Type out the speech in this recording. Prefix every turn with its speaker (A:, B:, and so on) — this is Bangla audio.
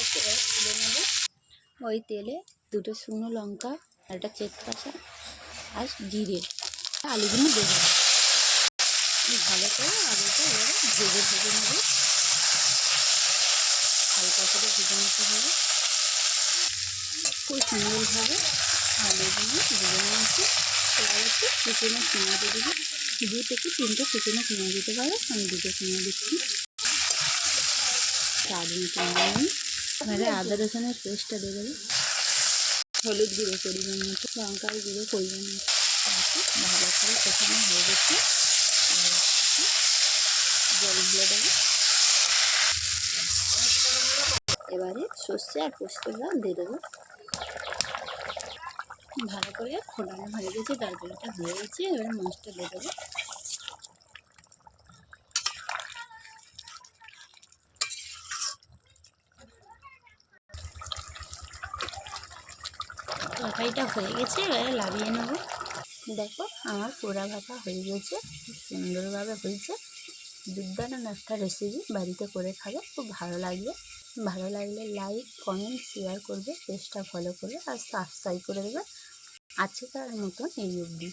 A: গেছে, এবার তুলে নেব। ওই তেলে দুটো শুকনো লঙ্কা, একটা তেজপাতা আর জিরে, আলুগুলো দেবো। ভালো করে আলুটা এবারে ভেজে নেব, হালকা করে ভেজে নিতে হবে। খুব সুন্দরভাবে আলুগুলো ভেজে নিয়েছি। এবার একটু শুকনো পেঁয়াজ দিয়ে দেবো, 2 থেকে 3টে শুকনো পেঁয়াজ দিতে পারো, আমি 2টো পেঁয়াজ দিচ্ছি। স্বাদ মতো নুন, এবারে আদা রসুনের পেস্টটা দিয়ে দেবো, হলুদ গুঁড়ো পরিমাণ মতো, লঙ্কার গুঁড়ো পরিমাণ মতো, ভালো করে কষানো হয়ে গেছে। জলগুলো দেবো, এবারে সর্ষে আর পোস্তটা দিয়ে দেবো। ভালো করে ফোটানো হয়ে গেছে, তরকারিটা হয়ে গেছে। এবারে মাছটা দিয়ে দেবো। তরকারিটা হয়ে গেছে, এবারে নামিয়ে নেব। দেখো আমার পোড়া ভাপা হয়ে গেছে, খুব সুন্দরভাবে হয়েছে। দুর্দান্ত একটা রেসিপি, বাড়িতে করে খাবে, খুব ভালো লাগবে। ভালো লাগলে লাইক, কমেন্ট, শেয়ার করবে, পেজটা ফলো করবে আর সাবস্ক্রাইব করে দেবে। আজকের মতন এই অবধি।